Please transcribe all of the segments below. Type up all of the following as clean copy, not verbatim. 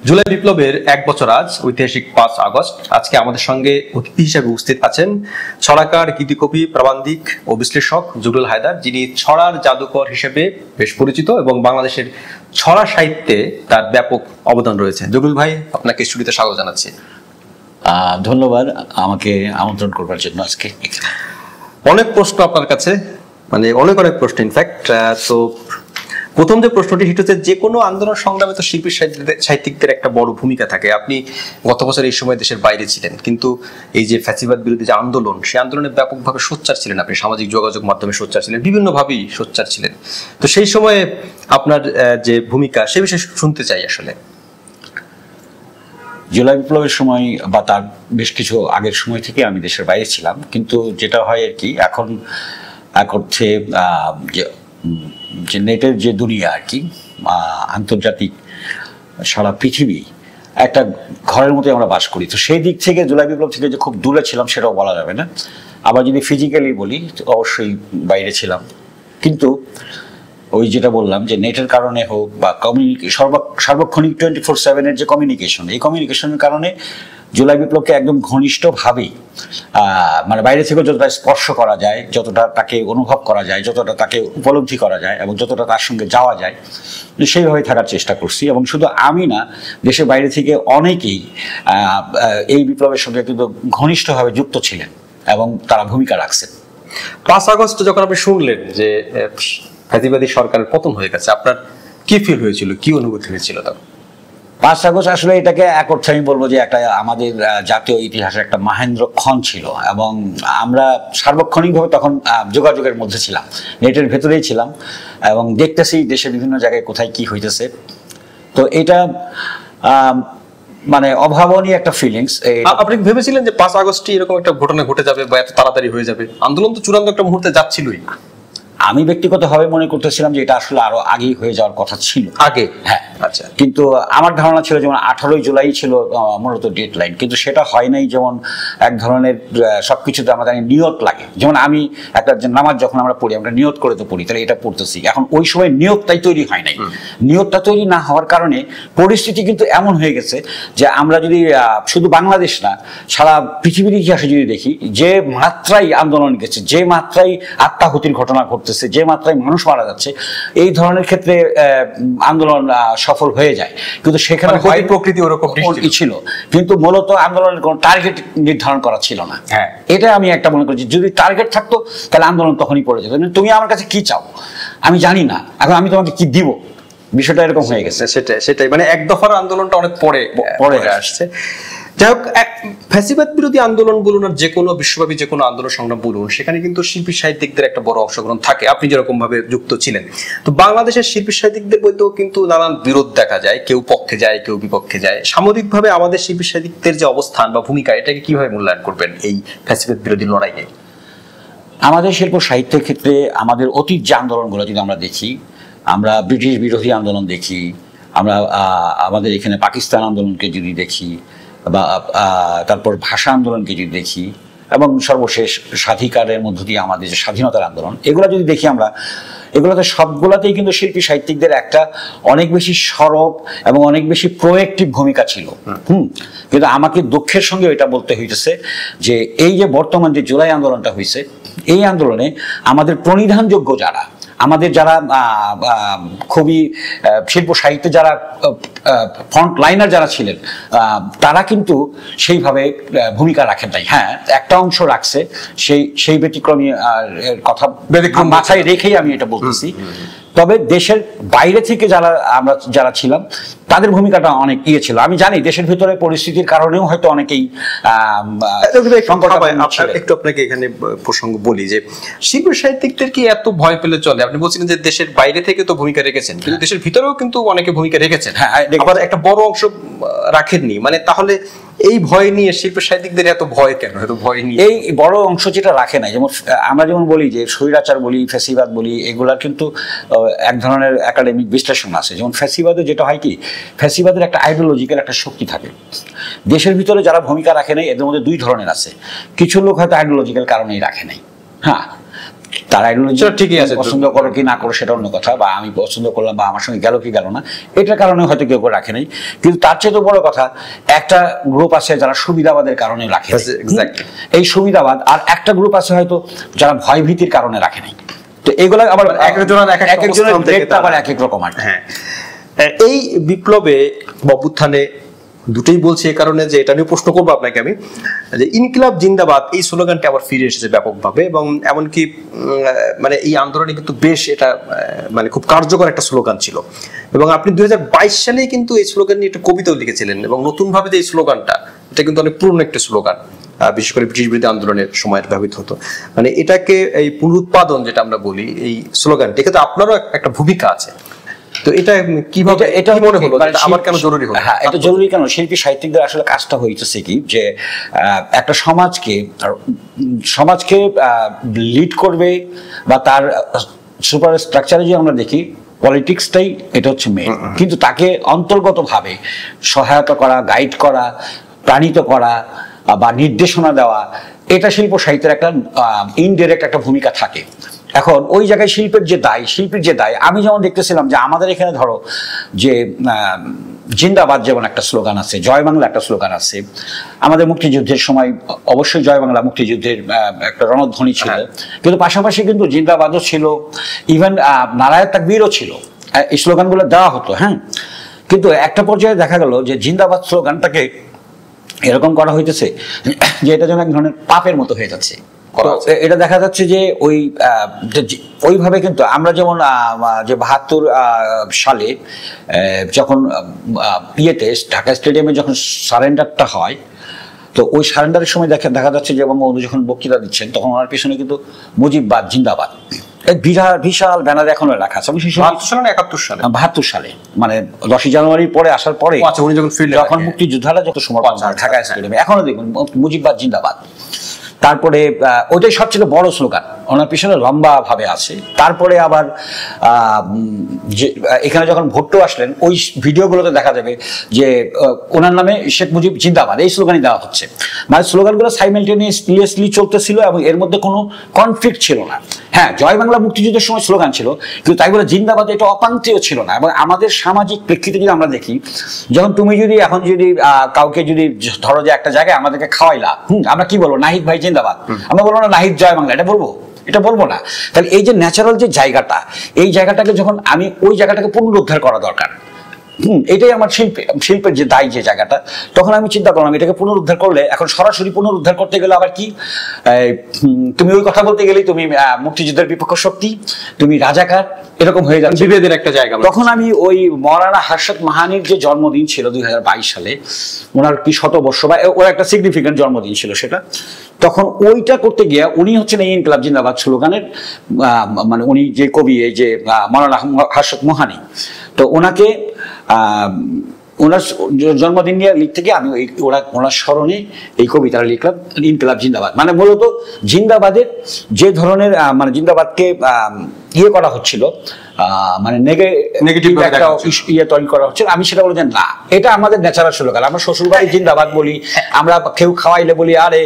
জুলাই বিপ্লবের 1 বছর আজ ঐতিহাসিক 5 আগস্ট। আজকে আমাদের সঙ্গে অতিথি হিসেবে উপস্থিত আছেন ছড়াকার, গীতিকবি, প্রাবন্ধিক ও বিশ্লেষক জুগলুল হায়দার, যিনি ছড়ার জাদুকর হিসেবে বেশ পরিচিত এবং বাংলাদেশের ছড়া সাহিত্যে তার ব্যাপক অবদান রয়েছে। জুগলুল ভাই, আপনাকে স্টুডিওতে স্বাগত জানাচ্ছি। ধন্যবাদ আমাকে আমন্ত্রণ করবার জন্য। আজকে অনেক প্রশ্ন আপনার কাছে, মানে অনেক প্রশ্ন ইনফ্যাক্ট। তো প্রথম যে প্রশ্নটি সেটা হচ্ছে, যে কোনো আন্দোলন সংগ্রামে তো শিল্পী সাহিত্যিকদের একটা বড় ভূমিকা থাকে। আপনি গত বছর এই সময় দেশের বাইরে ছিলেন, কিন্তু এই যে ফ্যাসিবাদ বিরোধী যে আন্দোলন, সেই আন্দোলনে ব্যাপকভাবে সোচ্চার ছিলেন আপনি, সামাজিক যোগাযোগ মাধ্যমে সোচ্চার ছিলেন, বিভিন্নভাবেই সোচ্চার ছিলেন। তো সেই সময়ে আপনার যে ভূমিকা, সে বিষয়ে শুনতে চাই আসলে। জুলাই বিপ্লবের সময় বা তার বেশ কিছু আগের সময় থেকে আমি দেশের বাইরে ছিলাম, কিন্তু যেটা হয় আর কি, এখন এক অর্থে যে নেটের যে দুনিয়া আর কি, আন্তর্জাতিক সারা পৃথিবী একটা ঘরের মধ্যে আমরা বাস করি। তো সেই দিক থেকে জুলাই বিপ্লব থেকে যে খুব দূরে ছিলাম সেটাও বলা যাবে না। আবার যদি ফিজিক্যালি বলি, অবশ্যই বাইরে ছিলাম, কিন্তু ওই যেটা বললাম যে নেটের কারণে হোক বা সার্বক্ষণিক 24/7 যে কমিউনিকেশন, এই কমিউনিকেশনের কারণে জুলাই বিপ্লবকে একদম ঘনিষ্ঠভাবেই মানে বাইরে থেকে যতটা স্পর্শ করা যায়, যতটা তাকে অনুভব করা যায়, যতটা তাকে উপলব্ধি করা যায় এবং যতটা তার সঙ্গে যাওয়া যায়, সেইভাবে থাকার চেষ্টা করছি। এবং শুধু আমি না, দেশের বাইরে থেকে অনেকেই এই বিপ্লবের সঙ্গে কিন্তু ঘনিষ্ঠভাবে যুক্ত ছিলেন এবং তারা ভূমিকা রাখছেন। 5 আগস্ট যখন আপনি শুনলেন যে ফ্যাসিবাদী সরকারের পতন হয়ে গেছে, আপনার কি ফিল হয়েছিল, কি অনুভূতি হয়েছিল তখন? 5 আগস্ট আসলে এটাকে এক অর্থে আমি বলবো যে একটা আমাদের জাতীয় ইতিহাসের একটা মহেন্দ্র ক্ষণ ছিল, এবং আমরা সার্বক্ষণিকভাবে তখন যোগাযোগের মধ্যে ছিলাম, নেটের ভেতরেই ছিলাম এবং দেখতেছি দেশের বিভিন্ন জায়গায় কোথায় কি হইতেছে। তো এটা মানে অভাবনীয় একটা ফিলিংস। আপনি ভেবেছিলেন যে 5 আগস্টে এরকম একটা ঘটনা ঘটে যাবে বা এত তাড়াতাড়ি হয়ে যাবে? আন্দোলন তো চূড়ান্ত একটা মুহূর্তে যাচ্ছিলই। আমি ব্যক্তিগতভাবে মনে করতেছিলাম যে এটা আসলে আরো আগেই হয়ে যাওয়ার কথা ছিল, আগে। হ্যাঁ, আচ্ছা। কিন্তু আমার ধারণা ছিল যেমন 18 জুলাই ছিল মূলত ডেড লাইন, কিন্তু সেটা হয় নাই। যেমন এক ধরনের সবকিছুতে আমাদের নিয়ত লাগে। যেমন আমি একটা নামাজ যখন আমরা পড়ি, আমরা নিয়ত করে তো পড়ি, তাহলে এটা পড়তেছি। এখন ওই সময় নিয়তটাই তৈরি হয় নাই। নিয়তটা তৈরি না হওয়ার কারণে পরিস্থিতি কিন্তু এমন হয়ে গেছে যে আমরা যদি শুধু বাংলাদেশ না, সারা পৃথিবীর ইতিহাসে যদি দেখি, যে মাত্রায় আন্দোলন গেছে, যে মাত্রায় আত্মাহুতির ঘটনা ঘটছে, যে মাত্রায় মানুষ মারা যাচ্ছে, এই ধরনের ক্ষেত্রে আন্দোলন সফল হয়ে যায়। কিন্তু সেখানে প্রকৃতি ওরকম ছিল, কিন্তু মূলত আন্দোলনের কোনো টার্গেট নির্ধারণ করা ছিল না। হ্যাঁ, এটা আমি একটা মনে করছি, যদি টার্গেট থাকতো তাহলে আন্দোলন তখনই পড়ে যেত। তুমি আমার কাছে কি চাও আমি জানি না, এখন আমি তোমাকে কি দিব, বিষয়টা এরকম হয়ে গেছে। সেটাই মানে এক দফার আন্দোলনটা অনেক পরে আসছে। যাই হোক, ফ্যাসিবাদ বিরোধী আন্দোলন বলুন আর যে কোনো বিশ্বব্যাপী যে কোনো আন্দোলন সংগ্রাম বলুন, সেখানে কিন্তু শিল্পী সাহিত্যিকদের একটা বড় অংশগ্রহণ থাকে। আপনি যেরকম ভাবে যুক্ত ছিলেন, তো বাংলাদেশের শিল্পী সাহিত্যিকদের মধ্যেও কিন্তু নানান বিরোধ দেখা যায়, কেউ পক্ষে যায়, কেউ বিপক্ষে যায়। সামগ্রিকভাবে আমাদের শিল্পী সাহিত্যিকদের যে অবস্থান বা ভূমিকা, এটাকে কিভাবে মূল্যায়ন করবেন এই ফ্যাসিবাদ বিরোধী লড়াইয়ে? আমাদের শিল্প সাহিত্যের ক্ষেত্রে আমাদের অতীত যে আন্দোলনগুলো যদি আমরা দেখি, আমরা ব্রিটিশ বিরোধী আন্দোলন দেখি, আমরা আমাদের এখানে পাকিস্তান আন্দোলনকে যদি দেখি, বা তারপর ভাষা আন্দোলনকে যদি দেখি, এবং সর্বশেষ স্বাধিকারের মধ্য দিয়ে আমাদের যে স্বাধীনতার আন্দোলন, এগুলো যদি দেখি আমরা, এগুলোতে সবগুলোতেই কিন্তু শিল্পী সাহিত্যিকদের একটা অনেক বেশি সরব এবং অনেক বেশি প্রোয়েক্টিভ ভূমিকা ছিল। কিন্তু আমাকে দুঃখের সঙ্গে এটা বলতে হইতেছে যে এই যে বর্তমান যে জুলাই আন্দোলনটা হয়েছে, এই আন্দোলনে আমাদের প্রণিধানযোগ্য যারা, আমাদের যারা খুবই শিল্প সাহিত্যে যারা ফ্রন্ট লাইনার যারা ছিলেন, তারা কিন্তু সেইভাবে ভূমিকা রাখেন নাই। হ্যাঁ, একটা অংশ রাখছে, সেই ব্যতিক্রমী কথা মাথায় রেখেই আমি এটা বলতেছি। তবে দেশের বাইরে থেকে যারা ছিলাম, তাদের ভূমিকাটা অনেক ছিল। আমি জানি দেশের ভিতরে পরিস্থিতির কারণেও হয়তো অনেকেই একটু আপনাকে এখানে প্রসঙ্গ বলি যে শিল্পী সাহিত্যিকদের কি এত ভয় পেলে চলে? আপনি বলছিলেন যে দেশের বাইরে থেকে তো ভূমিকা রেখেছেন, কিন্তু দেশের ভিতরেও কিন্তু অনেকে ভূমিকা রেখেছেন। হ্যাঁ, একটা বড় অংশ রাখেননি, মানে তাহলে এই ভয় নিয়ে শিল্পী সাহিত্যিকদের এত ভয় কেন? এত ভয় নিয়ে এই বড় অংশ যেটা রাখে নাই, যেমন আমরা যেমন বলি যে স্বৈরাচার বলি, ফ্যাসিবাদ বলি, এগুলার কিন্তু এক ধরনের একাডেমিক বিশ্লেষণ আছে। যেমন ফ্যাসিবাদে যেটা হয় কি, ফ্যাসিবাদের একটা আইডিওলজিক্যাল একটা শক্তি থাকে। দেশের ভিতরে যারা ভূমিকা রাখে নাই, এদের মধ্যে দুই ধরনের আছে। কিছু লোক হয়তো আইডিওলজিক্যাল কারণেই রাখে নাই, হ্যাঁ, তার আইডিওলজি ঠিকই আছে, পছন্দ করো কি না করো সেটা অন্য কথা, বা আমি পছন্দ করলাম বা আমার সঙ্গে গেল কি গেল না, এটার কারণে হয়তো কেউ কেউ রাখে নাই। কিন্তু তার চেয়ে তো বড় কথা, একটা গ্রুপ আছে যারা সুবিধাবাদের কারণে রাখে, এই সুবিধাবাদ, আর একটা গ্রুপ আছে হয়তো যারা ভয় ভীতির কারণে রাখে নাই। তো এগুলো আবার এক একজনের আবার এক এক রকম। হ্যাঁ, এই বিপ্লবে অভ্যুত্থানে দুটোই বলছি এই কারণে যে এটা নিয়ে প্রশ্ন করবো আপনাকে আমি, যে ইনকিলাব জিন্দাবাদ এই স্লোগানটি আবার ফিরে এসেছে ব্যাপকভাবে, এবং এমনকি মানে এই আন্দোলনে কিন্তু বেশ এটা মানে খুব কার্যকর একটা স্লোগান ছিল। এবং আপনি 2022 সালেই কিন্তু এই স্লোগান নিয়ে একটা কবিতাও লিখেছিলেন, এবং নতুন ভাবে যে এই স্লোগানটা, এটা কিন্তু অনেক পুরনো একটা স্লোগান, বিশেষ করে ব্রিটিশ বিরোধী আন্দোলনের সময় ব্যবহৃত হতো। মানে এটাকে এই পুনরুৎপাদন যেটা আমরা বলি, এই স্লোগানটি, এক্ষেত্রে আপনারও একটা ভূমিকা আছে। তো এটা কিভাবে, এটা মনে হলো আমার কেন জরুরি হলো? হ্যাঁ, এটা জরুরি কেন, শিল্পী সাহিত্যিকদের আসলে কাজটা হইতেছে কি, যে একটা সমাজকে লিড করবে, বা তার সুপার স্ট্রাকচারে যে আমরা দেখি পলিটিক্সটাই এটা হচ্ছে মেইন, কিন্তু তাকে অন্তর্গতভাবে সহায়তা করা, গাইড করা, প্রাণিত করা বা নির্দেশনা দেওয়া, এটা শিল্প সাহিত্যের একটা ইনডাইরেক্ট একটা ভূমিকা থাকে। এখন ওই জায়গায় শিল্পীর যে দায়, আমি যেমন দেখতেছিলাম যে আমাদের এখানে ধরো যে জিন্দাবাদ যেমন একটা স্লোগান আছে, জয় বাংলা একটা স্লোগান আছে, আমাদের মুক্তিযুদ্ধের সময় অবশ্যই জয় বাংলা মুক্তিযুদ্ধের একটা রণধ্বনি ছিল, কিন্তু পাশাপাশি কিন্তু জিন্দাবাদও ছিল, ইভেন নারায়ণ তাকবীরও ছিল, এই স্লোগানগুলো দেওয়া হতো। হ্যাঁ, কিন্তু একটা পর্যায়ে দেখা গেল যে জিন্দাবাদ স্লোগানটাকে এরকম করা হইতেছে যে এটা যেন এক ধরনের পাপের মতো হয়ে যাচ্ছে। এটা দেখা যাচ্ছে যে ওইভাবে কিন্তু আমরা যেমন যে 72 সালে যখন ঢাকা স্টেডিয়ামে যখন সারেন্ডারটা হয়, তো ওই সারেন্ডারের সময় দেখা যাচ্ছে যে বঙ্গবন্ধু যখন বক্তৃতা দিচ্ছেন, তখন ওনার পিছনে কিন্তু মুজিববাদ জিন্দাবাদ বিশাল ব্যানার এখনো রাখা আছে। 72 সালে মানে 10ই জানুয়ারির পরে আসার পরে যখন মুক্তিযোদ্ধারা যত সমর্পণ ঢাকা স্টেডিয়ামে, এখনো দেখুন মুজিববাদ জিন্দাবাদ। তারপরে ওইটাই সবচেয়ে বড় স্লোগান, ওনার পিছনে লম্বা ভাবে আছে। তারপরে আবার এখানে যখন ভোট্টো আসলেন, ওই ভিডিওগুলোতে দেখা যাবে যে ওনার নামে শেখ মুজিব জিন্দাবাদ এই স্লোগানই দেওয়া হচ্ছে। মানে স্লোগানগুলো সাইমালটেনিয়াসলি চলতেছিল এবং এর মধ্যে কোনো কনফ্লিক্ট ছিল না। হ্যাঁ, জয় বাংলা মুক্তিযুদ্ধের সময় স্লোগান ছিল, কিন্তু তাই বলে জিন্দাবাদ এটা অপান্তীয় ছিল না। এবং আমাদের সামাজিক প্রেক্ষিতে যদি আমরা দেখি, যখন তুমি যদি এখন যদি কাউকে যদি ধরো যে একটা জায়গায় আমাদেরকে খাওয়াইলা, আমরা কি বলবো, নাহিদ ভাই জিন্দাবাদ, আমরা বলবো না নাহিদ জয় বাংলা, এটা বলবো না। তাহলে এই যে ন্যাচারাল যে জায়গাটা, এই জায়গাটাকে যখন আমি ওই জায়গাটাকে পুনরুদ্ধার করা দরকার, এটাই আমার শিল্পের যে দায়, যে জায়গাটা, তখন আমি চিন্তা করলাম এটাকে পুনরুদ্ধার করলে, এখন সরাসরি পুনরুদ্ধার করতে গেলে আবার কি, তুমি ওই কথা বলতে গেলেই তুমি মুক্তিযুদ্ধের বিপক্ষ শক্তি, তুমি রাজাকার, এরকম হয়ে যাচ্ছে বিভেদের একটা জায়গা। তখন আমি ওই মৌলানা হাশরত মাহানির যে জন্মদিন ছিল 2022 সালে, ওনার কি শতবর্ষ বা ওর একটা সিগনিফিকেন্ট জন্মদিন ছিল সেটা, তখন ওইটা করতে গিয়ে উনি হচ্ছেন এই ইনকিলাব জিন্দাবাদ স্লোগানের মানে উনি যে কবি, এই যে মৌলানা হাশরত মাহানি, তো ওনাকে ওনার জন্মদিন নিয়ে লিখতে গিয়ে আমি ওনার স্মরণে এই কবিতাটা লিখলাম, ইনকিলাব জিন্দাবাদ। মানে মূলত জিন্দাবাদের যে ধরনের মানে জিন্দাবাদকে ইয়ে করা হচ্ছিল, মানে নেগেটিভ একটা ইয়ে তৈরি করা হচ্ছে, আমি সেটা বলে যে না, এটা আমাদের ন্যাচারাল স্লোগান। আমরা শ্বশুরবাড়ি জিন্দাবাদ বলি, আমরা কেউ খাওয়াইলে বলি আরে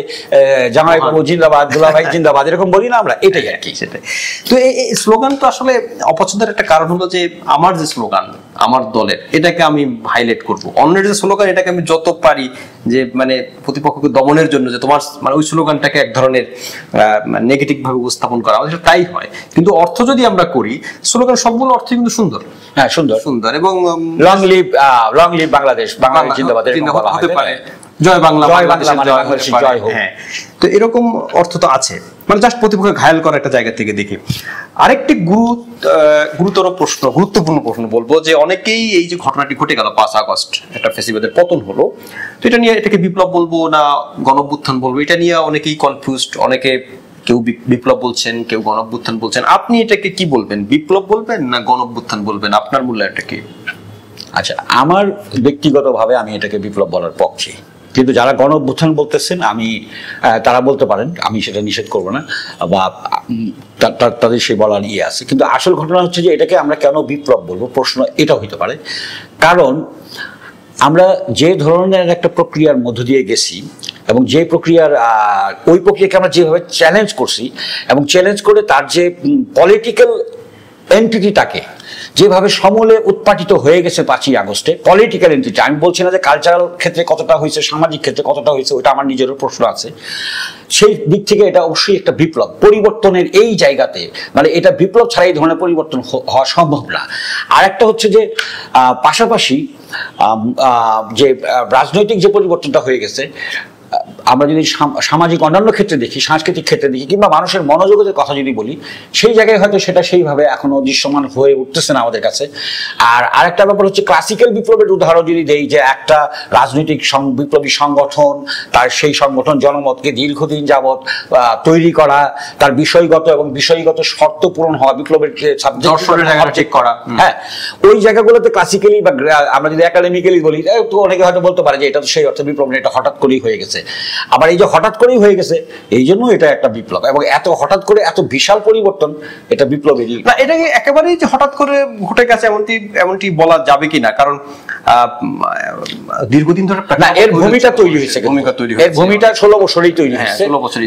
জামাই বাবু জিন্দাবাদ, দুলাভাই জিন্দাবাদ, এরকম বলি না আমরা, এটাই আর কি। সেটাই তো এই স্লোগান তো আসলে অপছন্দের একটা কারণ হলো যে আমার যে স্লোগান আমার দলের, এটাকে আমি হাইলাইট করবো, অন্যের যে স্লোগান এটাকে আমি যত পারি যে মানে প্রতিপক্ষকে দমনের জন্য, যে তোমার মানে ওই স্লোগানটাকে এক ধরনের নেগেটিভ ভাবে উপস্থাপন করা, আমাদের তাই হয়। কিন্তু অর্থ যদি আমরা করি, স্লোগান সবগুলো অর্থ কিন্তু সুন্দর, হ্যাঁ সুন্দর, এবং লং লিভ বাংলাদেশ, বাংলাদেশ জিন্দাবাদ হতে পারে, জয় বাংলা, জয় হোক। হ্যাঁ, তো এরকম অর্থ তো আছে, মানে জাস্ট প্রতিপক্ষকে ঘায়াল করার একটা জায়গা থেকে দেখি। আরেকটি গুরুত্বপূর্ণ প্রশ্ন বলবো, যে অনেকেই এই যে ঘটনাটি ঘটে গেল 5 আগস্ট একটা ফ্যাসিবাদের পতন হলো, তো এটা নিয়ে এটাকে বিপ্লব বলবো না গণঅভ্যুত্থান বলবো, এটা নিয়ে অনেকেই কনফিউজড, অনেকে কেউ বিপ্লব বলছেন, কেউ গণঅভ্যুত্থান বলছেন। আপনি এটাকে কি বলবেন, বিপ্লব বলবেন না গণঅভ্যুত্থান বলবেন? আপনার মূল্যায়নটা কি? আচ্ছা, আমার ব্যক্তিগতভাবে আমি এটাকে বিপ্লব বলার পক্ষে, কিন্তু যারা গণঅভ্যুত্থান বলতেছেন তারা বলতে পারেন, আমি সেটা নিষেধ করবো না, বা তাদের সেই বলার ইয়ে আছে। কিন্তু আসল ঘটনা হচ্ছে যে এটাকে আমরা কেন বিপ্লব বলবো, প্রশ্ন এটা হইতে পারে। কারণ আমরা যে ধরনের একটা প্রক্রিয়ার মধ্য দিয়ে গেছি, এবং যে প্রক্রিয়ার ওই প্রক্রিয়াকে আমরা যেভাবে চ্যালেঞ্জ করছি এবং চ্যালেঞ্জ করে তার যে পলিটিক্যাল এন্টিটিটাকে যেভাবে সমূলে উৎপাটিত হয়ে গেছে 5ই আগস্টে পলিটিক্যাল এন্টিটি, আমি বলছি না যে কালচারাল ক্ষেত্রে কতটা হয়েছে, সামাজিক ক্ষেত্রে কতটা হয়েছে, ওটা আমার নিজেরও প্রশ্ন আছে। সেই দিক থেকে এটা অবশ্যই একটা বিপ্লব, পরিবর্তনের এই জায়গাতে, মানে এটা বিপ্লব ছাড়া এই ধরনের পরিবর্তন হওয়া সম্ভব না। আর একটা হচ্ছে যে পাশাপাশি যে রাজনৈতিক যে পরিবর্তনটা হয়ে গেছে, আমরা যদি সামাজিক অন্যান্য ক্ষেত্রে দেখি, সাংস্কৃতিক ক্ষেত্রে দেখি, কিংবা মানুষের মনোযোগের কথা যদি বলি, সেই জায়গায় হয়তো সেটা সেইভাবে এখনো দৃশ্যমান হয়ে উঠতেছে না আমাদের কাছে। আর আরেকটা ব্যাপার হচ্ছে ক্লাসিক্যাল বিপ্লবের উদাহরণ যদি দেই, যে একটা রাজনৈতিক বিপ্লবী সংগঠন, তার সেই সংগঠন জনমতকে দীর্ঘদিন যাবৎ তৈরি করা, তার বিষয়গত এবং বিষয়গত শর্ত পূরণ হওয়া, বিপ্লবের ঠিক করা, হ্যাঁ, ওই জায়গাগুলোতে ক্লাসিক্যালি বা আমরা যদি একাডেমিক্যালি বলি, তো অনেকে হয়তো বলতে পারে যে এটা তো সেই অর্থে বিপ্লব, এটা হঠাৎ করেই হয়ে গেছে। আবার এই যে হঠাৎ করেই হয়ে গেছে, এই জন্য এটা একটা বিপ্লব, এবং এত হঠাৎ করে এত বিশাল পরিবর্তন, এটা বিপ্লবেরই না। এটাকে একেবারেই যে হঠাৎ করে ঘটে গেছে এমনটি বলা যাবে কিনা, কারণ দীর্ঘদিন ধরে এর ভূমিটা তৈরি হয়েছে, এর ভূমিটা 16 বছরেই তৈরি হয়েছে।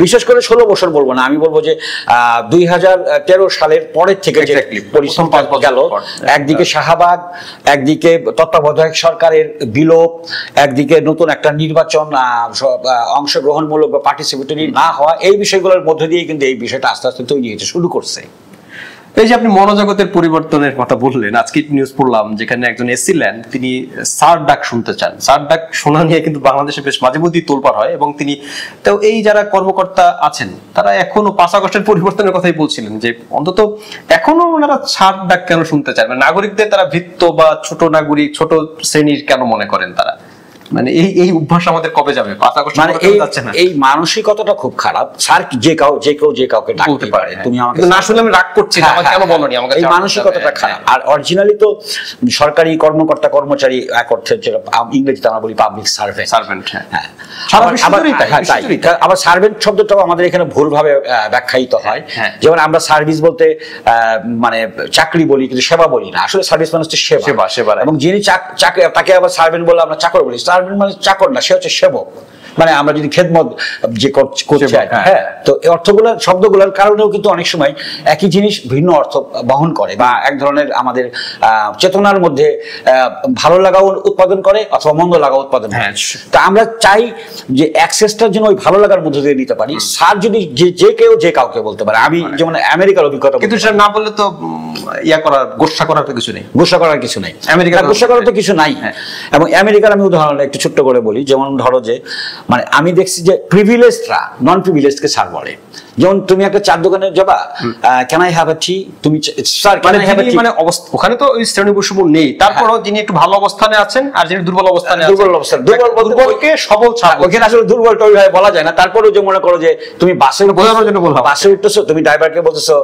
বিশেষ করে 16 বছর বলবো না, আমি বলবো যে 2013 সালের পরের থেকে যে পরিশ্রম গেল, একদিকে শাহবাগ, একদিকে তত্ত্বাবধায়ক সরকারের বিলোপ, একদিকে নতুন একটা নির্বাচন অংশগ্রহণমূলক বা পার্টিসিপেটরি না হওয়া, এই বিষয়গুলোর মধ্যে দিয়ে কিন্তু এই বিষয়টা আস্তে আস্তে তৈরি হতে শুরু করছে। এই যে আপনি মনোজগতের পরিবর্তনের কথা বললেন, আজকে নিউজ পড়লাম যেখানে একজন এসছিলেন, তিনি স্যার ডাক শুনতে চান। স্যার ডাক শোনা নিয়ে কিন্তু বাংলাদেশে বেশ মাঝে মধ্যেই তোলপাড় হয়, এবং তিনি তো এই যারা কর্মকর্তা আছেন তারা এখনো 5 আগস্টের পরিবর্তনের কথাই বলছিলেন, যে অন্তত এখনো ওনারা স্যার ডাক কেন শুনতে চান, মানে নাগরিকদের তারা ভৃত্য বা ছোট নাগরিক, ছোট শ্রেণীর কেন মনে করেন তারা, মানে এই অভ্যাস আমাদের কবে যাবে? 5 আগস্ট মানে এই মানসিকতাটা খুব খারাপ। স্যার যে কাউকে ডাকতে পারে, তুমি আমাকে না শুনলে আমি রাগ করছি, আমাকে কেন বলনি, আমাকে এই মানসিকতাটা খারাপ। আর অরিজিনালি তো সরকারি কর্মকর্তা কর্মচারী এক অর্থে, যেটা ইংরেজিতে আমরা বলি পাবলিক সার্ভেন্ট, হ্যাঁ, আবার সার্ভেন্ট শব্দটাও আমাদের এখানে ভুলভাবে ব্যাখ্যায়িত হয়। যেমন আমরা সার্ভিস বলতে মানে চাকরি বলি, কিন্তু সেবা বলি না। আসলে সার্ভিস মানে হচ্ছে সেবা, এবং যিনি তাকে আবার সার্ভেন্ট বলে আমরা চাকর বলি। সার্ভেন্ট মানে চাকর না, সে হচ্ছে সেবক। মানে আমরা যদি খেদমত যে করছি, হ্যাঁ, তো এই অর্থগুলো শব্দগুলোর কারণেও কিন্তু অনেক সময় একই জিনিস ভিন্ন অর্থ বহন করে, বা এক ধরনের আমাদের চেতনার মধ্যে ভালো লাগাও উৎপাদন করে অথবা মন্দ লাগা উৎপাদন করে। তা আমরা চাই যে অ্যাক্সেসটার জন্য ওই ভালো লাগার মধ্যে দিয়ে নিতে পারি। স্যার যদি যে কেউ যে কাউকে বলতে পারে। আমি যেমন আমেরিকার অভিজ্ঞতা, কিন্তু সেটা না বললে তো গোসা করার তো কিছু নেই, গোসা করার কিছু নেই, আমেরিকার গোসা করার তো কিছু নাই। এবং আমেরিকার আমি উদাহরণ একটু ছোট্ট করে বলি। যেমন ধরো যে মানে আমি দেখছি যে প্রিভিলেজরা নন প্রিভিলেজকে স্যার বলে। যেমন তুমি একটা চার দোকানে যাবা, can I have a tea, তুমি sir can I have a tea, মানে ওখানে তো ওই শ্রেণী বৈষম্য নেই, তারপরও যিনি একটু ভালো অবস্থানে আছেন আর যিনি দুর্বল অবস্থানে আছেন, দুর্বলকে সবল ছাড়, ওখানে আসলে দুর্বলটা ওইভাবে বলা যায় না। তারপরেও যে মনে করো যে তুমি বাসে বোঝানোর জন্য বলবা, বাসে উঠতেছো, তুমি ড্রাইভারকে বলতেছো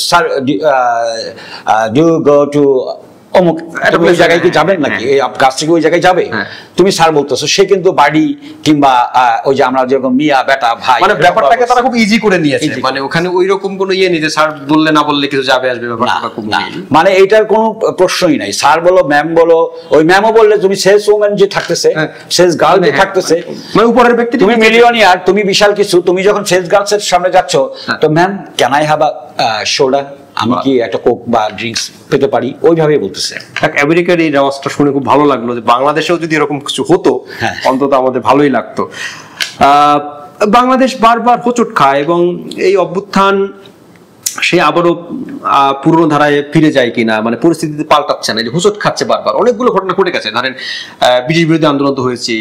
স্যার ডু গো টু অমুক ওই জায়গায় কি যাবেন নাকি, কাছ থেকে ওই জায়গায় যাবে, তুমি স্যার বলতেছো, সে কিন্তু বাড়ি কিংবা ওই যে আমরা যেরকম মিয়া বেটা ভাই, মানে ব্যাপারটাকে তারা খুব ইজি করে নিয়েছে। মানে ওখানে ওই রকম কোনো ইয়ে নেই যে স্যার বললে না বললে কিছু যাবে আসবে, ব্যাপারটা খুব না, মানে এইটার কোনো প্রশ্নই নাই। স্যার বলো ম্যাম বলো, ওই ম্যামও বললে তুমি সেলস ওম্যান যে থাকতেছে, সেলস গার্ল যে থাকতেছে, মানে উপরের ব্যক্তি, তুমি মিলিয়নিয়ার, তুমি বিশাল কিছু, তুমি যখন সেলস গার্লস এর সামনে যাচ্ছ, তো ma'am can I have a soda, আমি কি একটা কোক বা ড্রিঙ্কস পেতে পারি, ওইভাবেই বলতেছে। আমেরিকার এই রেওয়াজটা শুনে খুব ভালো লাগলো, যে বাংলাদেশেও যদি এরকম কিছু হতো অন্তত আমাদের ভালোই লাগতো। বাংলাদেশ বারবার হোঁচট খায়, এবং এই অভ্যুত্থান সে আবারও পুরনো ধারায় ফিরে যায় কিনা, মানে পরিস্থিতিতে পাল্টাচ্ছে না, যে হোঁচট খাচ্ছে বারবার। অনেকগুলো ঘটনা ঘটে গেছে, ধরেন ব্রিটিশ বিরোধী আন্দোলন তো হয়েছে,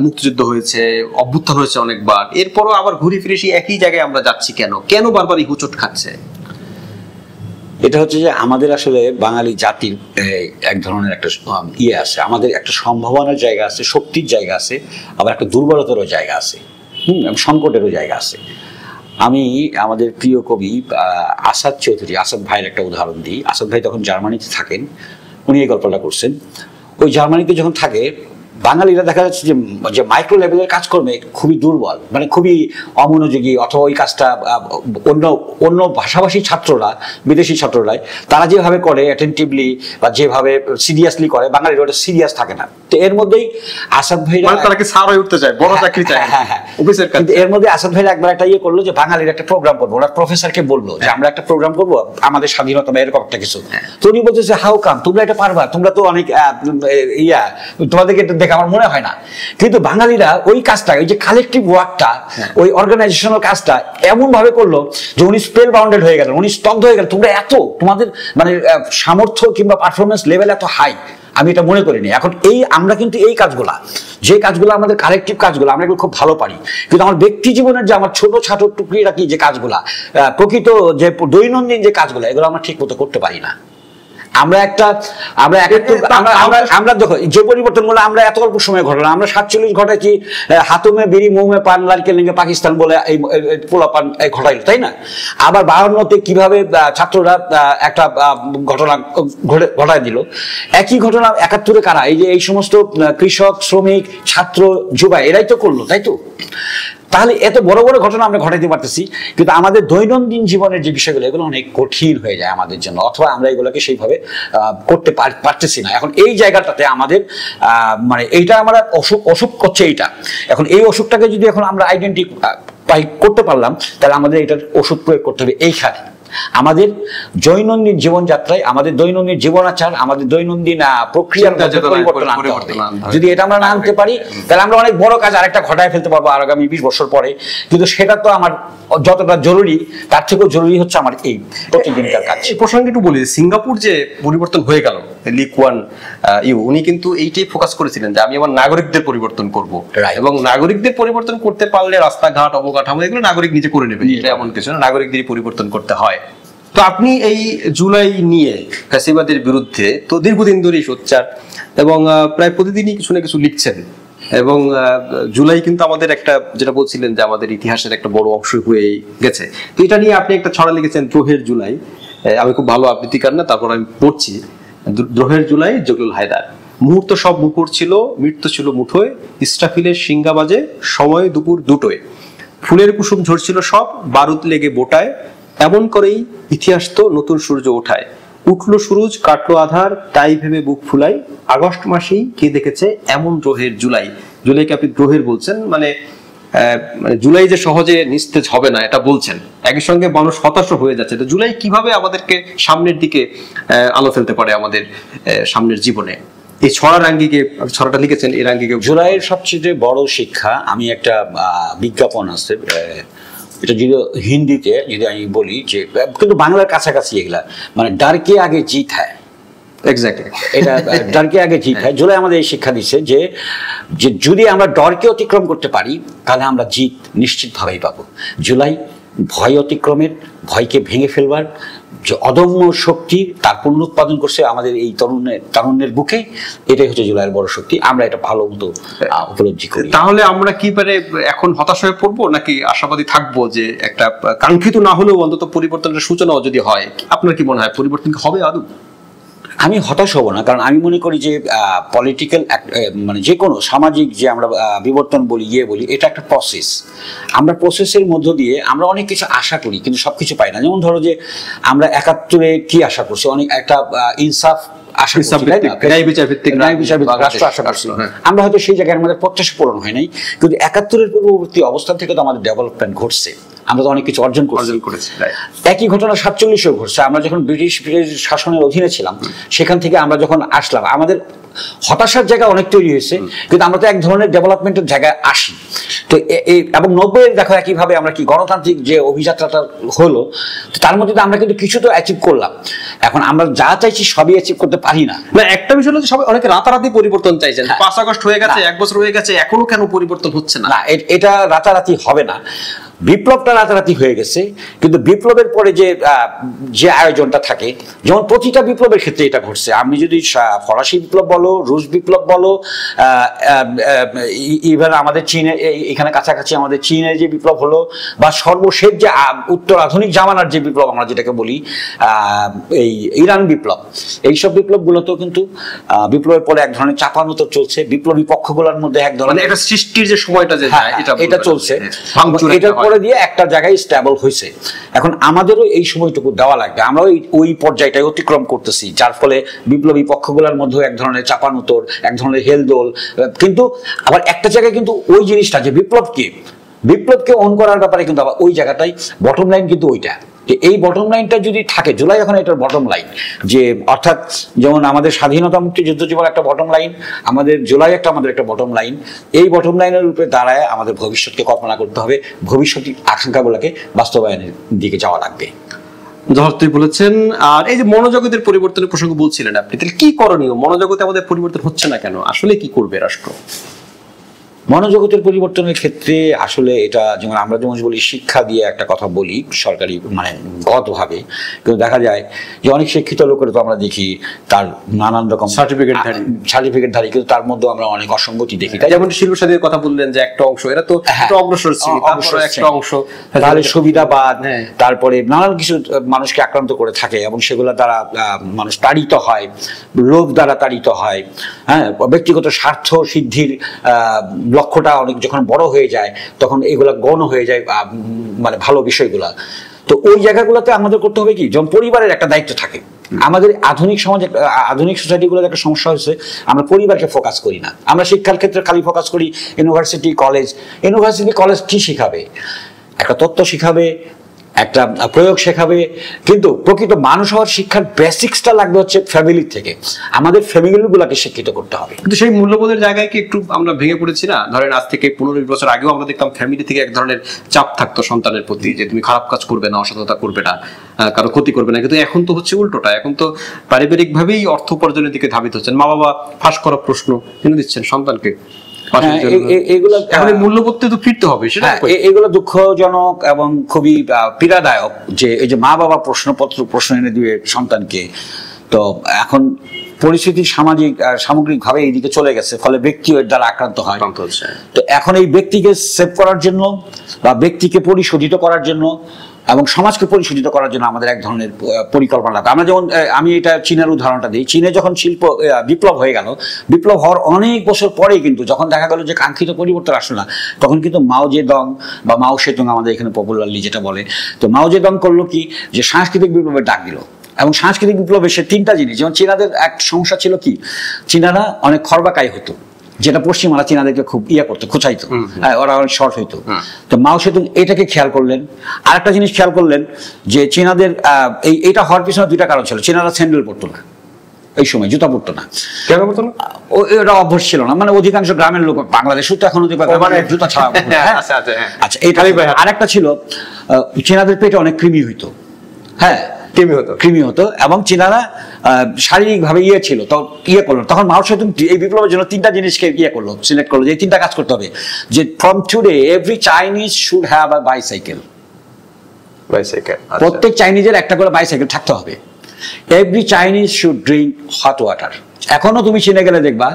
মুক্তিযুদ্ধ হয়েছে, অভ্যুত্থান হয়েছে অনেকবার, এরপরও আবার ঘুরে ফিরে সেই একই জায়গায় আমরা যাচ্ছি কেন বারবার এই হোঁচট খাচ্ছে? এটা হচ্ছে যে আমাদের আসলে বাঙালি জাতির এক ধরনের একটা ইয়ে আছে, আমাদের একটা সম্ভাবনার জায়গা আছে, শক্তির জায়গা আছে, আবার একটা দুর্বলতারও জায়গা আছে, সংকটেরও জায়গা আছে। আমি আমাদের প্রিয় কবি আসাদ চৌধুরী, আসাদ ভাইয়ের একটা উদাহরণ দিই। আসাদ ভাই তখন জার্মানিতে থাকেন, উনি এই গল্পটা করছেন। ওই জার্মানিতে যখন থাকে, বাঙালিরা দেখা যাচ্ছে যে মাইক্রো লেভেলের কাজকর্মে খুবই দুর্বল, মানে খুবই অমনোযোগী, অথবা ওই কাজটা অন্য অন্য ভাষাভাষী ছাত্ররা, বিদেশি ছাত্ররাই তারা যেভাবে করে অ্যাটেন্টিভলি বা যেভাবে সিরিয়াসলি করে, বাঙালিরা ওটা সিরিয়াস থাকে না। তো এর মধ্যেই আসাদ ভাইরা তারা কি স্যার হয়ে উঠতে চায়, বড় চাকরি চায়। হ্যাঁ, কিন্তু এর মধ্যে আসাদ ভাইরা একবার একটা ইয়ে করলো যে বাঙালির একটা প্রোগ্রাম করবো, ওরা প্রফেসরকে বললো যে আমরা একটা প্রোগ্রাম করবো আমাদের স্বাধীনতা বা এরকম একটা কিছু। তো উনি বলতেছে হাউ কাম, তোমরা এটা পারবা, তোমরা তো অনেক তোমাদেরকে এটা দেখে আমার মনে হয় না। কিন্তু বাঙালিরা ওই কাজটা, ওই যে কালেকটিভ ওয়ার্কটা, ওই অর্গানাইজেশনাল কাজটা এমন ভাবে করলো যে উনি স্পেল বাউন্ডেড হয়ে গেলেন, উনি স্তব্ধ হয়ে গেলেন। তোমরা এত, তোমাদের মানে সামর্থ্য কিংবা পারফরমেন্স লেভেল এত হাই, আমি এটা মনে করিনি। এখন আমরা কিন্তু এই কাজগুলা, যে কাজগুলো আমাদের কালেকটিভ কাজগুলো, আমরা এগুলো খুব ভালো পারি, কিন্তু আমার ব্যক্তি জীবনের যে আমার ছোট ছোট টুকরি রাখি যে কাজগুলা, প্রকৃত যে দৈনন্দিন যে কাজগুলো, এগুলো আমরা ঠিক মতো করতে পারি না। আমরা দেখো যে পরিবর্তনগুলো আমরা এত অল্প সময় ঘটলাম, আমরা 47 ঘটাইছি হাতুমে বিড়ি মুমে পান লালকে লিঙ্গে পাকিস্তান বলে এই পোলাপান ঘটাইল, তাই না? আবার 52তে কিভাবে ছাত্ররা একটা ঘটনা ঘটায় দিল, একই ঘটনা 71-এ কারা, এই যে এই সমস্ত কৃষক, শ্রমিক, ছাত্র, যুবা, এরাই তো করলো, তাই তো? তাহলে এত বড় বড় ঘটনা আমরা ঘটাইতে পারতেছি, কিন্তু আমাদের দৈনন্দিন জীবনের যে বিষয়গুলো, এগুলো অনেক কঠিন হয়ে যায় আমাদের জন্য, অথবা আমরা এগুলোকে সেইভাবে করতে পারতেছি না। এখন এই জায়গাটাতে আমাদের মানে এইটা আমরা অসুখ করছে এইটা। এখন এই অসুখটাকে যদি এখন আমরা আইডেন্টিফাই করতে পারলাম, তাহলে আমাদের এটার ওষুধ প্রয়োগ করতে হবে এইখানে, আমাদের দৈনন্দিন জীবনযাত্রায়, আমাদের দৈনন্দিন জীবনাচার, আমাদের দৈনন্দিন প্রক্রিয়ার পরিবর্তন আনতে হবে। যদি এটা আমরা না আনতে পারি, তাহলে আমরা অনেক বড় কাজ আরেকটা ঘটায় ফেলতে পারবো আর আগামী 20 বছর পরে। কিন্তু সেটা তো আমার যতটা জরুরি, তার থেকেও জরুরি হচ্ছে আমার এই প্রতিদিনকার কাজ। এই প্রসঙ্গে একটু বলি, সিঙ্গাপুর যে পরিবর্তন হয়ে গেল, লি কুয়ান ইউ, উনি কিন্তু এইটাই ফোকাস করেছিলেন যে আমি আমার নাগরিকদের পরিবর্তন করব, এবং নাগরিকদের পরিবর্তন করতে পারলে রাস্তাঘাট, অবকাঠামো, এগুলো নাগরিক নিজে করে নেবে, এটা এমন কিছু না, নাগরিকদেরই পরিবর্তন করতে হয়। তো আপনি এই জুলাই নিয়ে ফ্যাসিবাদের বিরুদ্ধে তো দীর্ঘদিন ধরেই সোচ্চার, এবং প্রায় প্রতিদিনই কিছু না কিছু লিখছেন, এবং জুলাই কিন্তু আমাদের একটা, যেটা বলছিলেন যে আমাদের ইতিহাসের একটা বড় অংশ হয়ে গেছে। তো এটা নিয়ে আপনি একটা ছড়া লিখেছেন, দ্রোহের জুলাই। আমি খুব ভালো আবৃত্তিকার না, তারপর আমি পড়ছি। দ্রোহের জুলাই, জগলুল হায়দার। মুহূর্ত সব মুখর ছিল, মৃত্যু ছিল মুঠোয়, ইস্টাফিলের সিঙ্গা বাজে, সময় দুপুর দুটোয়, ফুলের কুসুম ঝরছিল সব, বারুদ লেগে বোটায়, এমন করেই ইতিহাস তো নতুন সূর্য ওঠায়, উঠলো সুরুজ, কাটলো আধার, তাই ভেবে বুক ফুলাই, আগস্ট মাসেই কে দেখেছে এমন দ্রোহের জুলাই। জুলাইকে আপনি দ্রোহের বলছেন, মানে জুলাই যে সহজে নিস্তেজ হবে না এটা বলছেন। একই সঙ্গে মানুষ হতাশ হয়ে যাচ্ছে। তো জুলাই কিভাবে আমাদেরকে সামনের দিকে আলো ফেলতে পারে আমাদের সামনের জীবনে? এই ছড়ার আঙ্গিকে, ছড়াটা লিখেছেন এর আঙ্গিকে। জুলাইয়ের সবচেয়ে বড় শিক্ষা, আমি একটা বিজ্ঞাপন আছে, এটা যদি হিন্দিতে যদি আমি বলি, যে কিন্তু বাংলার কাছাকাছি এগুলা, মানে ডর কে আগে জিত হয়। এক্স্যাক্টলি, এটা ডর কে আগে জিত হয়। জুলাই আমাদের এই শিক্ষা দিচ্ছে যে যদি আমরা ডরকে অতিক্রম করতে পারি, তাহলে আমরা জিত নিশ্চিতভাবেই পাবো। জুলাই ভয় অতিক্রমের, ভয়কে ভেঙে ফেলবার যে অদম্য শক্তি, তার পুনরুৎপাদন করছে আমাদের এই তারুণ্যের বুকে। এটাই হচ্ছে জুলাইয়ের বড় শক্তি, আমরা এটা ভালো মতো উপলব্ধি করি। তাহলে আমরা কি পারে এখন হতাশ হয়ে পড়বো, নাকি আশাবাদী থাকবো যে একটা কাঙ্ক্ষিত না হলেও অন্তত পরিবর্তনের সূচনাও যদি হয়? আপনার কি মনে হয় পরিবর্তন হবে আদৌ? আমি হতাশ হব না, কারণ আমি মনে করি যে পলিটিক্যাল মানে যে কোনো সামাজিক যে আমরা বিবর্তন বলি, বলি, এটা একটা প্রসেস। আমরা প্রসেসের মধ্য দিয়ে আমরা অনেক কিছু আশা করি, কিন্তু সবকিছু পাই না। যেমন ধরো যে আমরা 71-এ কি আশা করছি, অনেক একটা ইনসাফ আমরা হয়তো সেই জায়গায় আমাদের প্রত্যাশা পূরণ হয় নাই, কিন্তু 71-এর পূর্ববর্তী অবস্থান থেকে তো আমাদের ডেভেলপমেন্ট ঘটছে, আমরা তো অনেক কিছু অর্জন করেছি। একই ঘটনা 47-এও ঘটছে। আমরা যখন ব্রিটিশ শাসনের অধীনে ছিলাম, সেখান থেকে আমরা যখন আসলাম, আমাদের হতাশার জায়গা অনেক তৈরি হয়েছে, কিন্তু আমরা তো এক ধরনের ডেভেলপমেন্টের জায়গায় আসি। তো এবং 90-এর দেখো একইভাবে আমরা কি গণতান্ত্রিক যে অভিযাত্রাটা হলো, তার মধ্যে আমরা কিন্তু কিছু তো অ্যাচিভ করলাম। এখন আমরা যা চাইছি সবই অ্যাচিভ করতে পারি না। একটা বিষয় হলো যে সবাই অনেকে রাতারাতি পরিবর্তন চাইছেন। 5 আগস্ট হয়ে গেছে, 1 বছর হয়ে গেছে, এখনো কেন পরিবর্তন হচ্ছে না? এটা রাতারাতি হবে না। বিপ্লবটা রাতারাতি হয়ে গেছে, কিন্তু বিপ্লবের পরে যে আয়োজনটা থাকে, যেমন প্রতিটা বিপ্লবের ক্ষেত্রে এটা ঘটছে। আমি যদি ফরাসি বিপ্লব বলো, রুশ বিপ্লব বলো, ইভেন আমাদের চীনে এখানে কাছাকাছি আমাদের চীনের যে বিপ্লব হলো, বা সর্বশেষ যে উত্তর আধুনিক জামানার যে বিপ্লব আমরা যেটাকে বলি এই ইরান বিপ্লব, এইসব বিপ্লবগুলোতেও কিন্তু বিপ্লবের পরে এক ধরনের চাপানোতর চলছে। বিপ্লবী পক্ষগুলোর মধ্যে এক ধরনের একটা সৃষ্টির যে সময়টা যে এটা চলছে, এটার পরে দিয়ে একটা জায়গায় স্টেবল হয়েছে। এখন আমাদেরও এই সময়টুকু দেওয়া লাগবে, আমরাও ওই পর্যায়টাই অতিক্রম করতেছি, যার ফলে বিপ্লবী পক্ষগুলোর মধ্যে এক ধরনের চাপানোতর, এক ধরনের হেলদোল। কিন্তু আবার একটা জায়গায় কিন্তু ওই জিনিসটা যে বিপ্লবকে অন করার ব্যাপারে কিন্তু আবার ওই জায়গাটাই বটম লাইন কিন্তু ওইটা, যে এই বটম লাইনটা যদি থাকে, জুলাই এখন এটার বটম লাইন, যে অর্থাৎ যেমন আমাদের স্বাধীনতা মুক্তিযুদ্ধ জীবন একটা বটম লাইন, আমাদের জুলাই আমাদের একটা বটম লাইন। এই বটম লাইনের উপরে দাঁড়ায় আমাদের ভবিষ্যৎকে কল্পনা করতে হবে, ভবিষ্যৎ আকাঙ্ক্ষাগুলোকে বাস্তবায়নের দিকে যাওয়া লাগবে। তুই বলেছেন। আর এই যে মনোজগতের পরিবর্তনের প্রসঙ্গ বলছিলেন আপনি, তাহলে কি করণীয়? মনোজগতে আমাদের পরিবর্তন হচ্ছে না কেন? আসলে কি করবে রাষ্ট্র? মনোজগতের পরিবর্তনের ক্ষেত্রে আসলে এটা যেমন আমরা বলি শিক্ষা দিয়ে একটা কথা বলি সরকারি মানে গতভাবে, কিন্তু দেখা যায় যে অনেক শিক্ষিত লোকের তো আমরা দেখি তার নানান রকম সার্টিফিকেটধারী, কিন্তু তার মধ্যে আমরা অনেক অসঙ্গতি দেখি। তাই যেমন শিল্প সাথীর কথা বললেন যে একটা অংশ, এরা তো অগ্রসর একটা অংশ, তাহলে সুবিধাবাদ, তারপরে নানান কিছু মানুষকে আক্রান্ত করে থাকে এবং সেগুলো দ্বারা মানুষ তাড়িত হয়, লোভ দ্বারা তাড়িত হয়, হ্যাঁ, ব্যক্তিগত স্বার্থ সিদ্ধির লক্ষ্যটা অনেক যখন বড় হয়ে যায় তখন এগুলা গৌণ হয়ে যায় মানে ভালো বিষয়গুলা। তো ওই জায়গাগুলোতে আমাদের করতে হবে কি, যেমন পরিবারের একটা দায়িত্ব থাকে। আমাদের আধুনিক সমাজ, আধুনিক সোসাইটিগুলোর একটা সমস্যা হচ্ছে আমরা পরিবারকে ফোকাস করি না। আমরা শিক্ষার ক্ষেত্রে খালি ফোকাস করি ইউনিভার্সিটি কলেজ কি শিখাবে? একটা তত্ত্ব শিখাবে, একটা প্রয়োগ শেখাবে, কিন্তু প্রকৃত মানুষ হওয়ার শিক্ষার বেসিক্সটা লাগবে হচ্ছে ফ্যামিলি থেকে। আমাদের ফ্যামিলিগুলোকে শিক্ষিত করতে হবে। কিন্তু সেই মূল্যবোধের জায়গায় কি একটু আমরা ভেঙে পড়েছি না? ধরেন আজ থেকে 15-20 বছর আগেও আমরা দেখতাম ফ্যামিলি থেকে এক ধরনের চাপ থাকতো সন্তানের প্রতি, যে তুমি খারাপ কাজ করবে না, অসততা করবে না, কারো ক্ষতি করবে না। কিন্তু এখন তো হচ্ছে উল্টোটা, এখন তো পারিবারিক ভাবেই অর্থ উপার্জনের দিকে ধাবিত হচ্ছেন। মা বাবা ফাঁস করা প্রশ্ন কিনে দিচ্ছেন সন্তানকে। এগুলো দুঃখজনক এবং খুবই পীড়াদায়ক যে এই যে মা বাবা প্রশ্ন এনে দিবে সন্তানকে। তো এখন পরিস্থিতি সামগ্রিকভাবে এইদিকে চলে গেছে, ফলে ব্যক্তিও এর দ্বারা আক্রান্ত হয়। তো এখন এই ব্যক্তিকে সেভ করার জন্য বা ব্যক্তিকে পরিশোধিত করার জন্য এবং সমাজকে পরিশোধিত করার জন্য আমাদের এক ধরনের পরিকল্পনা লাগবে। আমরা যেমন আমি এটা চীনের উদাহরণটা দিই। চীনে যখন বিপ্লব হয়ে গেল, বিপ্লব হওয়ার অনেক বছর পরেই কিন্তু যখন দেখা গেল যে কাঙ্ক্ষিত পরিবর্তন আসলো না, তখন কিন্তু মাও জেদং বা মাও সেতুং আমাদের এখানে পপুলারলি যেটা বলে, তো মাও জেদং করলো কি, যে সাংস্কৃতিক বিপ্লবের ডাক দিল। এবং সাংস্কৃতিক বিপ্লবে সে তিনটা জিনিস, যেমন চীনাদের এক সমস্যা ছিল কি, চীনারা অনেক খর্বাকায় হতো, যেটা পশ্চিমারা চীনাদেরকে খুব করতো, খুঁচাইতো, ওরা অনেক শর্ট হইতো। তো মাও সেতুং এটাকে খেয়াল করলেন। আরেকটা জিনিস খেয়াল করলেন যে চীনাদের এইটা হওয়ার পিছনে দুইটা কারণ ছিল। চীনারা স্যান্ডেল পরতো না, এই সময় জুতা পরতো না। কেন পরতো না? ওটা অভ্যাস ছিল না, মানে অধিকাংশ গ্রামের লোক, বাংলাদেশে তো এখন জুতা ছাড়া। আচ্ছা, এইটা। আরেকটা ছিল চীনাদের পেটে অনেক কৃমি হইতো, হ্যাঁ কৃমি হতো, এবং চীনারা শারীরিকভাবে ছিল, তো করলো। তখন মাও সেতুং এই বিপ্লবের জন্য তিনটা জিনিসকে সিলেক্ট করলো, যে এই তিনটা কাজ করতে হবে, যে from today every Chinese should have a bicycle. প্রত্যেক চাইনিজের একটা করে বাইসাইকেল থাকতে হবে। Every Chinese should drink hot water. এখনো তুমি চীনে গেলে দেখবা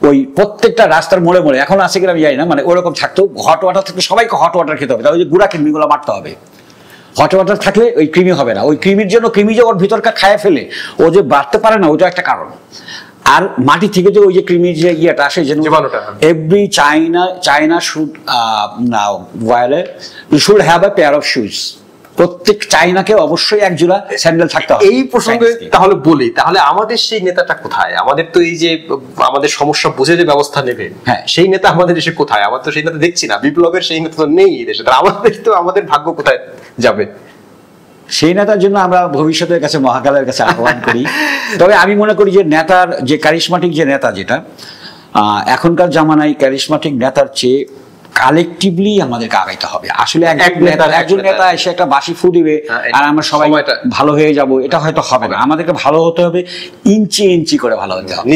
ওই প্রত্যেকটা রাস্তার মোড়ে মোড়ে, এখন আছে কিনা আমি জানি না, মানে ওরকম থাকতো, হট ওয়াটার থাকতো, সবাইকে হট ওয়াটার খেতে হবে। তাহলে ওই যে গুড়া কৃমিগুলো মারতে হবে। হট ওয়াটার থাকলে ওই কৃমি হবে না। ওই কৃমির জন্য, কৃমি যে ওর ভিতরকার খায় ফেলে, ও যে বাড়তে পারে না, ওইটা একটা কারণ। আর মাটি থেকে যে ওই যে কৃমির যে ইয়েটা আসে, যে every China should have a pair of shoes. প্রত্যেক চাইনাকে অবশ্যই এক জোড়া স্যান্ডেল থাকতে হবে। এই প্রসঙ্গে তাহলে বলি, তাহলে আমাদের সেই নেতাটা কোথায়? আমাদের তো এই যে আমাদের সমস্যা বুঝে যে ব্যবস্থা নেবে, হ্যাঁ, সেই নেতা আমাদের দেশে কোথায়? আমার তো সেই নেতা দেখছি না, বিপ্লবের সেই নেতা তো নেই দেশে। আমাদের তো আমাদের ভাগ্য কোথায় যাবে? সেই নেতার জন্য আমরা ভবিষ্যতের কাছে, মহাকালের কাছে আহ্বান করি। তবে আমি মনে করি যে নেতার যে ক্যারিসমাটিক যে নেতা, যেটা এখনকার জামানায় ক্যারিসমাটিক নেতার চেয়ে কালেকটিভলি আমাদেরকে আগাইতে হবে। আসলে একজন নেতা এসে একটা বাসি ফু দিবে আর আমরা সবাই ভালো হয়ে যাব, এটা হয়তো হবে না। আমাদেরকে ভালো হতে হবে, ইঞ্চি ইঞ্চি করে ভালো হতে হবে,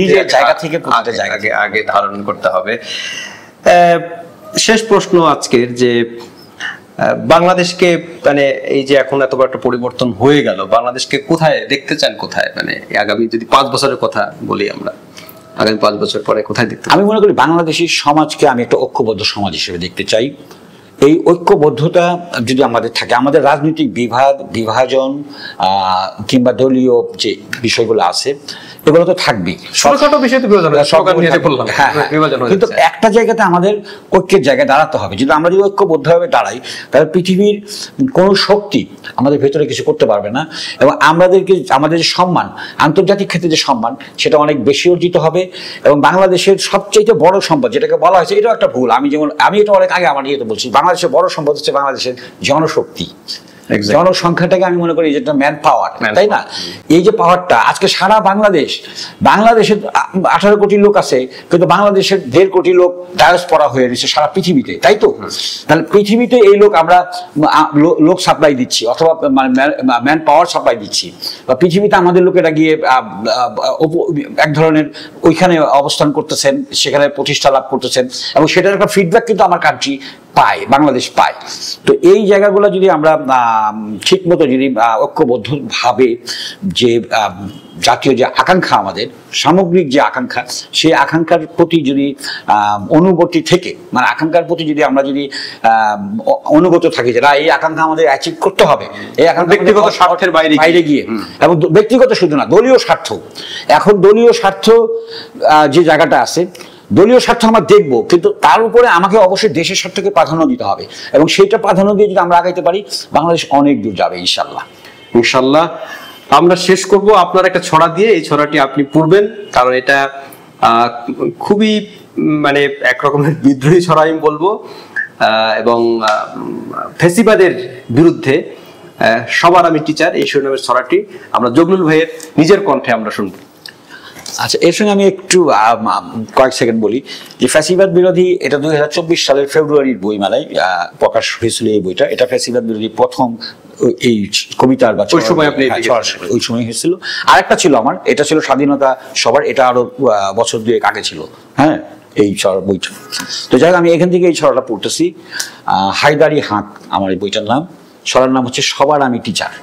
নিজের জায়গা থেকে আগে ধারণ করতে হবে। শেষ প্রশ্ন আজকের, যে বাংলাদেশকে মানে এই যে এখন এত বড় একটা পরিবর্তন হয়ে গেল, বাংলাদেশকে কোথায় দেখতে চান, কোথায় মানে আগামী যদি 5 বছরের কথা বলি আমরা, আগামী 5 বছর পরে কোথায় দেখতে? আমি মনে করি বাংলাদেশের সমাজকে আমি একটা ঐক্যবদ্ধ সমাজ হিসেবে দেখতে চাই। এই ঐক্যবদ্ধতা যদি আমাদের থাকে, আমাদের রাজনৈতিক বিভাজন কিংবা দলীয় যে বিষয়গুলো আছে এগুলো তো থাকবেই, ছোটখাটো বিষয় তো বিভাজন, কিন্তু একটা জায়গাতে আমাদের ঐক্যের জায়গায় দাঁড়াতে হবে। যদি আমরা যদি ঐক্যবদ্ধভাবে দাঁড়াই তাহলে পৃথিবীর কোনো শক্তি আমাদের ভেতরে কিছু করতে পারবে না, এবং আমাদের যে সম্মান, আন্তর্জাতিক ক্ষেত্রে যে সম্মান, সেটা অনেক বেশি অর্জিত হবে। এবং বাংলাদেশের সবচেয়ে বড় সম্পদ যেটাকে বলা হয়েছে, এটাও একটা ভুল, আমি এটা অনেক আগে আমার ইয়েতে বলছি, বাংলাদেশের বড় সম্পদ হচ্ছে বাংলাদেশের জনশক্তি, জনসংখ্যাটাকে আমি মনে করি যেটা ম্যান পাওয়ার, তাই না? এই যে পাওয়ারটা আজকে সারা বাংলাদেশের 18 কোটি লোক আছে, কিন্তু বাংলাদেশের 1.5 কোটি লোক ডায়াসপোরা হয়ে রয়েছে সারা পৃথিবীতে, তাই তো? তাহলে পৃথিবীতে এই লোক আমরা লোক সাপ্লাই দিচ্ছি, অথবা ম্যান পাওয়ার সাপ্লাই দিচ্ছি, বা পৃথিবীতে আমাদের লোকেরা গিয়ে এক ধরনের ওইখানে অবস্থান করতেছেন, সেখানে প্রতিষ্ঠা লাভ করতেছেন, এবং সেটার একটা ফিডব্যাক কিন্তু আমার কান্ট্রি পায়, বাংলাদেশ পায়। তো এই জায়গাগুলো যদি আমরা ঠিক মতো যদি ঐক্যবদ্ধভাবে যে জাতীয় যে আকাঙ্ক্ষা, আমাদের সামগ্রিক যে আকাঙ্ক্ষা, সেই আকাঙ্ক্ষার প্রতি যদি অনুগতি থেকে, মানে আকাঙ্ক্ষার প্রতি যদি আমরা যদি অনুগত থাকি, যে এই আকাঙ্ক্ষা আমাদের অ্যাচিভ করতে হবে, এই আকাঙ্ক্ষা ব্যক্তিগত স্বার্থের বাইরে গিয়ে, এবং ব্যক্তিগত শুধু না, দলীয় স্বার্থ, এখন দলীয় স্বার্থ যে জায়গাটা আছে, দলীয় স্বার্থ আমরা দেখবো, কিন্তু তার উপরে আমাকে অবশ্যই দেশের স্বার্থকে প্রাধান্য দিতে হবে, এবং সেইটা প্রাধান্য দিয়ে যদি আমরা আগাইতে পারি, বাংলাদেশ অনেক দূর যাবে ইনশাল্লাহ। ইনশাল্লাহ। আমরা শেষ করব আপনার একটা ছড়া দিয়ে, এই ছড়াটি আপনি পড়বেন, কারণ এটা খুবই মানে একরকমের বিদ্রোহী ছড়া আমি বলবো, এবং ফ্যাসিবাদের বিরুদ্ধে সবার আমি টিচার, এই শিরোনামের ছড়াটি আমরা জগলুল ভাইয়ের নিজের কণ্ঠে আমরা শুনবো। আচ্ছা, এর সঙ্গে আমি একটু কয়েক সেকেন্ড বলি যে ফ্যাসিবাদ বিরোধী, এটা 2024 সালের ফেব্রুয়ারির বইমেলায় প্রকাশ হয়েছিল এই বইটা। এটা ফ্যাসিবাদ বিরোধী প্রথম এই কবিতার বা ওই সময় হয়েছিল। আর একটা ছিল আমার, এটা ছিল স্বাধীনতা সবার, এটা আরো বছর 2 আগে ছিল, হ্যাঁ, এই বইটা। তো যাই হোক, আমি এখান থেকে এই ছড়াটা পড়তেছি। হায়দারি হাঁক আমার এই বইটার নাম। ছড়ার নাম হচ্ছে সবার আমি টিচার।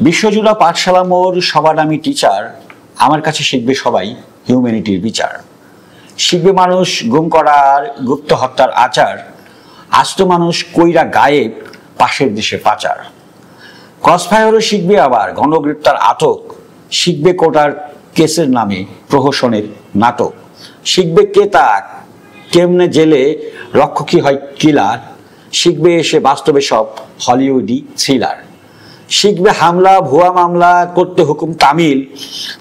বিশ্বজুড়া পাঠশালা মোর, সবার আমি টিচার, আমার কাছে শিখবে সবাই হিউম্যানিটির বিচার। শিখবে মানুষ গুম করার, গুপ্ত হত্যার আচার, আস্ত মানুষ কইরা গায়েব, পাশের দেশে পাচার। ক্রসফায়ারও শিখবে আবার গণগ্রেপ্তার আটক, শিখবে কোটার কেসের নামে প্রহসনের নাটক। শিখবে কে তা কেমনে জেলে রক্ষকই হয় কিলার, শিখবে এসে বাস্তবে সব হলিউডি থ্রিলার। শিখবে হামলা ভুয়া মামলা করতে হুকুম তামিল,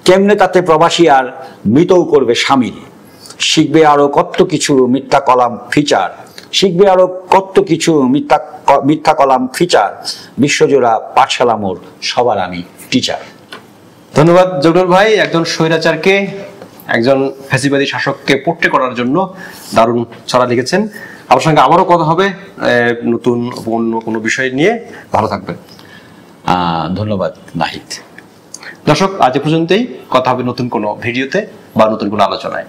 কেমনে তাতে প্রবাসী আর মৃতও করবে সামিল। শিখবে আরো কত কিছু মিথ্যা কলাম ফিচার, শিখবে আরো কত কিছু মিথ্যা কলাম ফিচার। বিশ্বজোড়া পাঠশালা মোর, সবার আমি টিচার। ধন্যবাদ জগলুল ভাই, একজন স্বৈরাচারকে, একজন ফ্যাসিবাদী শাসককে পোট্রে করার জন্য দারুণ ছড়া লিখেছেন। আপনার সঙ্গে আবারও কথা হবে নতুন অন্য কোনো বিষয় নিয়ে। ভালো থাকবেন। ধন্যবাদ নাহিদ। দর্শক, আজ পর্যন্তই, কথা হবে নতুন কোনো ভিডিওতে বা নতুন কোনো আলোচনায়।